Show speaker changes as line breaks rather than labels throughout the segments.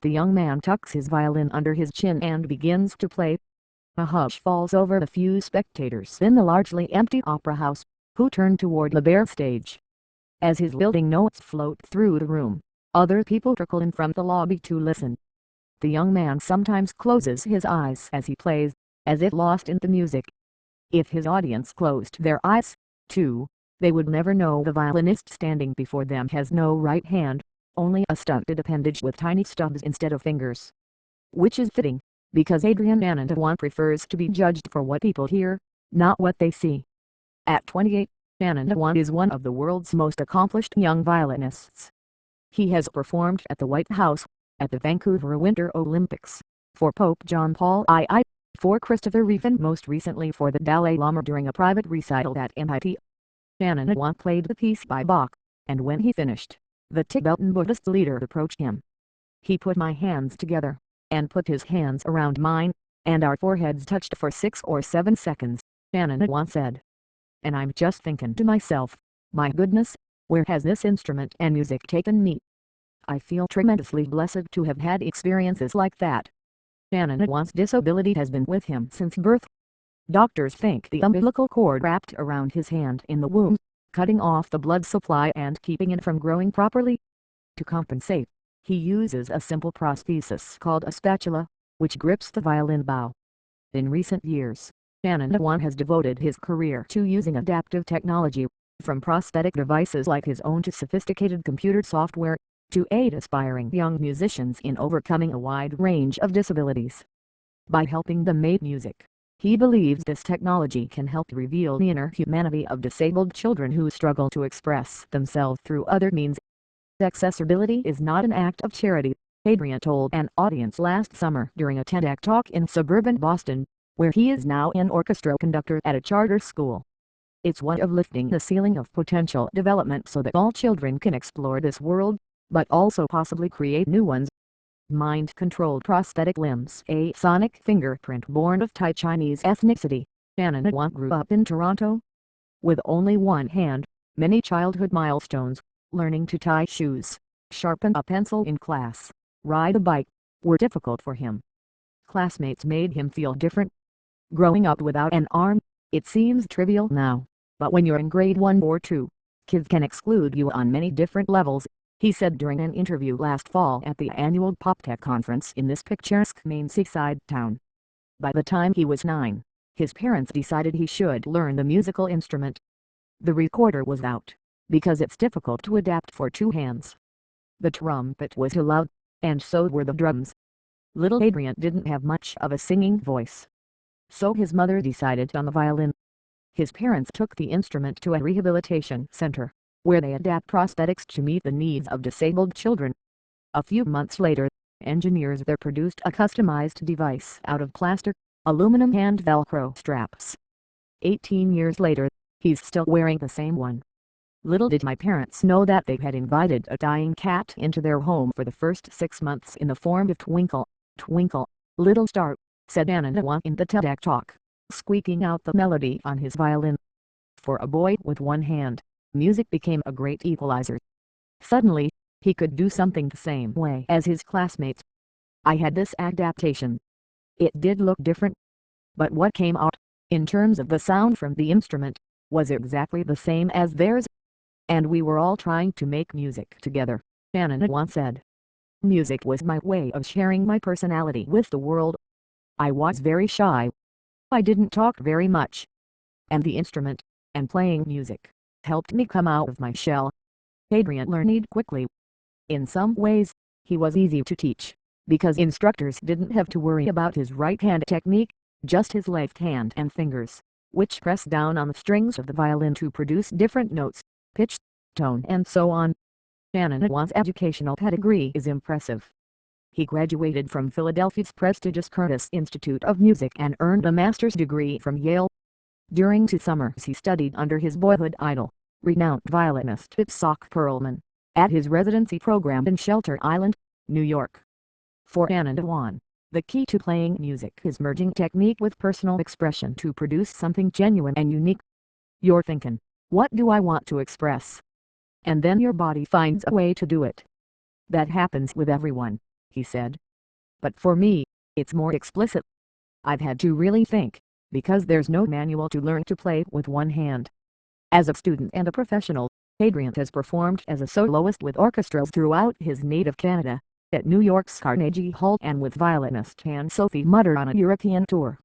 The young man tucks his violin under his chin and begins to play. A hush falls over the few spectators in the largely empty opera house, who turn toward the bare stage. As his lilting notes float through the room, other people trickle in from the lobby to listen. The young man sometimes closes his eyes as he plays, as if lost in the music. If his audience closed their eyes, too, they would never know the violinist standing before them has no right hand, only a stunted appendage with tiny stubs instead of fingers. Which is fitting, because Adrian Anandawan prefers to be judged for what people hear, not what they see. At 28, Anandawan is one of the world's most accomplished young violinists. He has performed at the White House, at the Vancouver Winter Olympics, for Pope John Paul II, for Christopher Reeve and most recently for the Dalai Lama during a private recital at MIT. Anandawan played the piece by Bach, and when he finished, the Tibetan Buddhist leader approached him. He put my hands together, and put his hands around mine, and our foreheads touched for 6 or 7 seconds, Anandawan said. And I'm just thinking to myself, my goodness, where has this instrument and music taken me? I feel tremendously blessed to have had experiences like that. Anandawan's disability has been with him since birth. Doctors think the umbilical cord wrapped around his hand in the womb, cutting off the blood supply and keeping it from growing properly. To compensate, he uses a simple prosthesis called a spatula, which grips the violin bow. In recent years, Anandawan has devoted his career to using adaptive technology, from prosthetic devices like his own to sophisticated computer software, to aid aspiring young musicians in overcoming a wide range of disabilities. By helping them make music, he believes this technology can help reveal the inner humanity of disabled children who struggle to express themselves through other means. Accessibility is not an act of charity, Adrian told an audience last summer during a TEDx talk in suburban Boston, where he is now an orchestra conductor at a charter school. It's one of lifting the ceiling of potential development so that all children can explore this world, but also possibly create new ones. Mind-controlled prosthetic limbs, a sonic fingerprint born of Thai Chinese ethnicity. Anandawan grew up in Toronto. With only one hand, many childhood milestones, learning to tie shoes, sharpen a pencil in class, ride a bike, were difficult for him. Classmates made him feel different. Growing up without an arm, it seems trivial now, but when you're in grade 1 or 2, kids can exclude you on many different levels, he said during an interview last fall at the annual PopTech conference in this picturesque Maine seaside town. By the time he was 9, his parents decided he should learn the musical instrument. The recorder was out, because it's difficult to adapt for 2 hands. The trumpet was too loud, and so were the drums. Little Adrian didn't have much of a singing voice, so his mother decided on the violin. His parents took the instrument to a rehabilitation center, where they adapt prosthetics to meet the needs of disabled children. A few months later, engineers there produced a customized device out of plaster, aluminum and Velcro straps. 18 years later, he's still wearing the same one. Little did my parents know that they had invited a dying cat into their home for the first 6 months in the form of Twinkle, Twinkle, Little Star, said Anandawan in the TEDx talk, squeaking out the melody on his violin. For a boy with one hand, music became a great equalizer. Suddenly, he could do something the same way as his classmates. I had this adaptation. It did look different, but what came out, in terms of the sound from the instrument, was exactly the same as theirs. And we were all trying to make music together, Anandawan said. Music was my way of sharing my personality with the world. I was very shy. I didn't talk very much. And the instrument, and playing music, helped me come out of my shell. Adrian learned quickly. In some ways, he was easy to teach, because instructors didn't have to worry about his right hand technique, just his left hand and fingers, which pressed down on the strings of the violin to produce different notes, pitch, tone and so on. Anandawan's educational pedigree is impressive. He graduated from Philadelphia's prestigious Curtis Institute of Music and earned a master's degree from Yale. During 2 summers he studied under his boyhood idol, renowned violinist Itzhak Perlman, at his residency program in Shelter Island, New York. For Anandawan, the key to playing music is merging technique with personal expression to produce something genuine and unique. You're thinking, what do I want to express? And then your body finds a way to do it. That happens with everyone, he said. But for me, it's more explicit. I've had to really think, because there's no manual to learn to play with one hand. As a student and a professional, Adrian has performed as a soloist with orchestras throughout his native Canada, at New York's Carnegie Hall and with violinist Anne-Sophie Mutter on a European tour.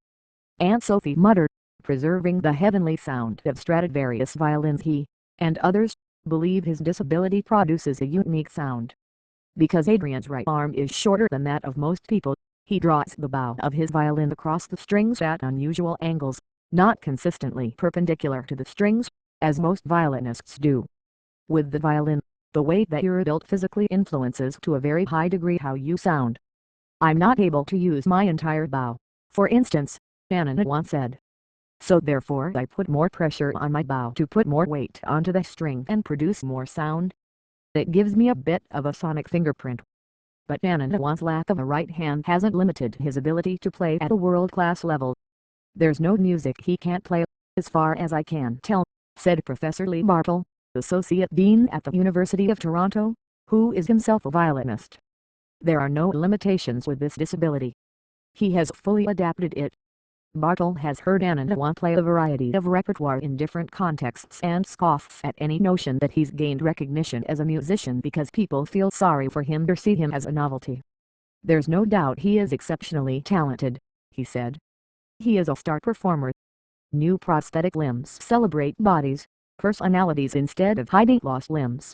Anne-Sophie Mutter, preserving the heavenly sound of Stradivarius violins, he, and others, believe his disability produces a unique sound. Because Adrian's right arm is shorter than that of most people, he draws the bow of his violin across the strings at unusual angles, not consistently perpendicular to the strings, as most violinists do. With the violin, the way that you're built physically influences to a very high degree how you sound. I'm not able to use my entire bow, for instance, Anna once said. So therefore I put more pressure on my bow to put more weight onto the string and produce more sound. It gives me a bit of a sonic fingerprint. But Anandawan's lack of a right hand hasn't limited his ability to play at a world-class level. There's no music he can't play, as far as I can tell, said Professor Lee Bartle, Associate Dean at the University of Toronto, who is himself a violinist. There are no limitations with this disability. He has fully adapted it. Bartle has heard Anandawan play a variety of repertoire in different contexts and scoffs at any notion that he's gained recognition as a musician because people feel sorry for him or see him as a novelty. There's no doubt he is exceptionally talented, he said. He is a star performer. New prosthetic limbs celebrate bodies, personalities instead of hiding lost limbs.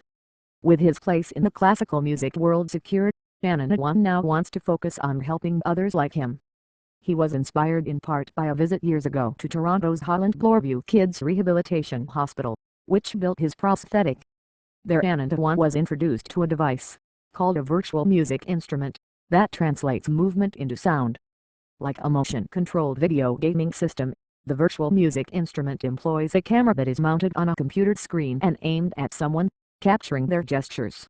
With his place in the classical music world secured, Anandawan now wants to focus on helping others like him. He was inspired in part by a visit years ago to Toronto's Holland Bloorview Kids Rehabilitation Hospital, which built his prosthetic. There Anandawan was introduced to a device, called a virtual music instrument, that translates movement into sound. Like a motion-controlled video gaming system, the virtual music instrument employs a camera that is mounted on a computer screen and aimed at someone, capturing their gestures.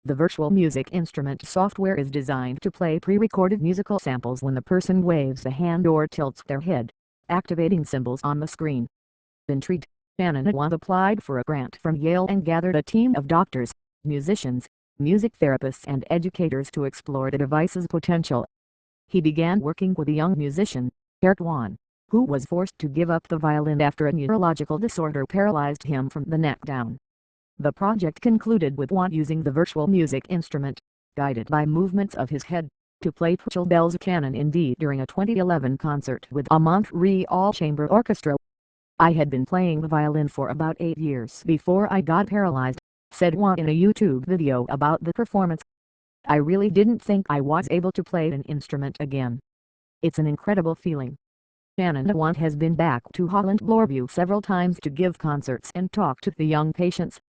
The virtual music instrument software is designed to play pre-recorded musical samples when the person waves a hand or tilts their head, activating symbols on the screen. Intrigued, Anandawan applied for a grant from Yale and gathered a team of doctors, musicians, music therapists and educators to explore the device's potential. He began working with a young musician, Eric Wan, who was forced to give up the violin after a neurological disorder paralyzed him from the neck down. The project concluded with Wan using the virtual music instrument, guided by movements of his head, to play Purcell's Canon in D during a 2011 concert with a Montreal Chamber Orchestra. I had been playing the violin for about 8 years before I got paralyzed, said Wan in a YouTube video about the performance. I really didn't think I was able to play an instrument again. It's an incredible feeling. Anandawan has been back to Holland Bloorview several times to give concerts and talk to the young patients.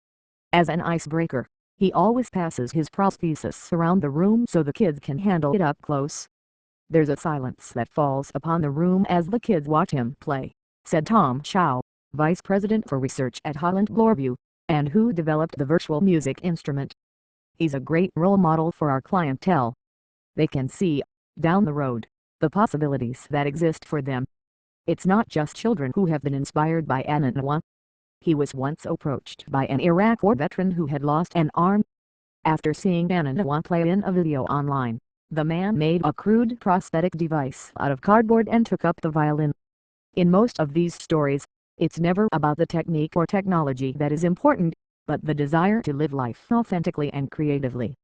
As an icebreaker, he always passes his prosthesis around the room so the kids can handle it up close. There's a silence that falls upon the room as the kids watch him play, said Tom Chow, Vice President for Research at Holland Bloorview, and who developed the virtual music instrument. He's a great role model for our clientele. They can see, down the road, the possibilities that exist for them. It's not just children who have been inspired by Anandawan. He was once approached by an Iraq War veteran who had lost an arm. After seeing Anandawan play in a video online, the man made a crude prosthetic device out of cardboard and took up the violin. In most of these stories, it's never about the technique or technology that is important, but the desire to live life authentically and creatively.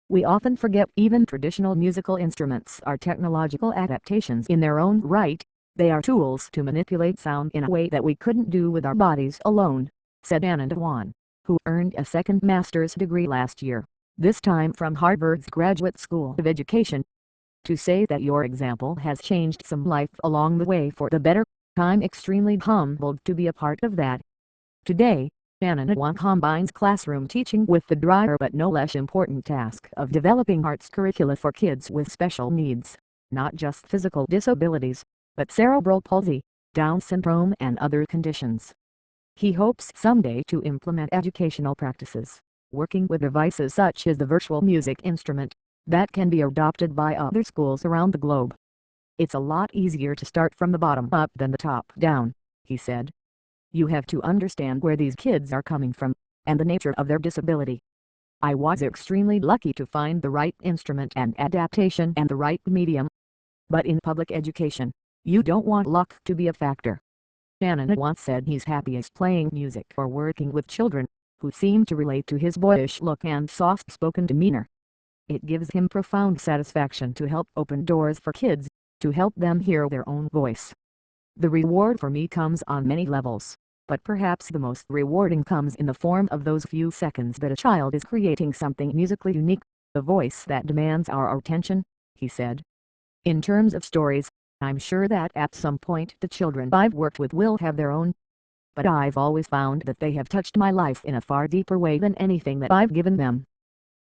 We often forget even traditional musical instruments are technological adaptations in their own right. They are tools to manipulate sound in a way that we couldn't do with our bodies alone, said Anandawan, who earned a second master's degree last year, this time from Harvard's Graduate School of Education. To say that your example has changed some life along the way for the better, I'm extremely humbled to be a part of that. Today, Anandawan combines classroom teaching with the drier but no less important task of developing arts curricula for kids with special needs, not just physical disabilities, but cerebral palsy, Down syndrome and other conditions. He hopes someday to implement educational practices, working with devices such as the virtual music instrument, that can be adopted by other schools around the globe. It's a lot easier to start from the bottom up than the top down, he said. You have to understand where these kids are coming from, and the nature of their disability. I was extremely lucky to find the right instrument and adaptation and the right medium. But in public education, you don't want luck to be a factor. Shannon once said he's happiest playing music or working with children, who seem to relate to his boyish look and soft-spoken demeanor. It gives him profound satisfaction to help open doors for kids, to help them hear their own voice. The reward for me comes on many levels, but perhaps the most rewarding comes in the form of those few seconds that a child is creating something musically unique, a voice that demands our attention, he said. In terms of stories, I'm sure that at some point the children I've worked with will have their own. But I've always found that they have touched my life in a far deeper way than anything that I've given them.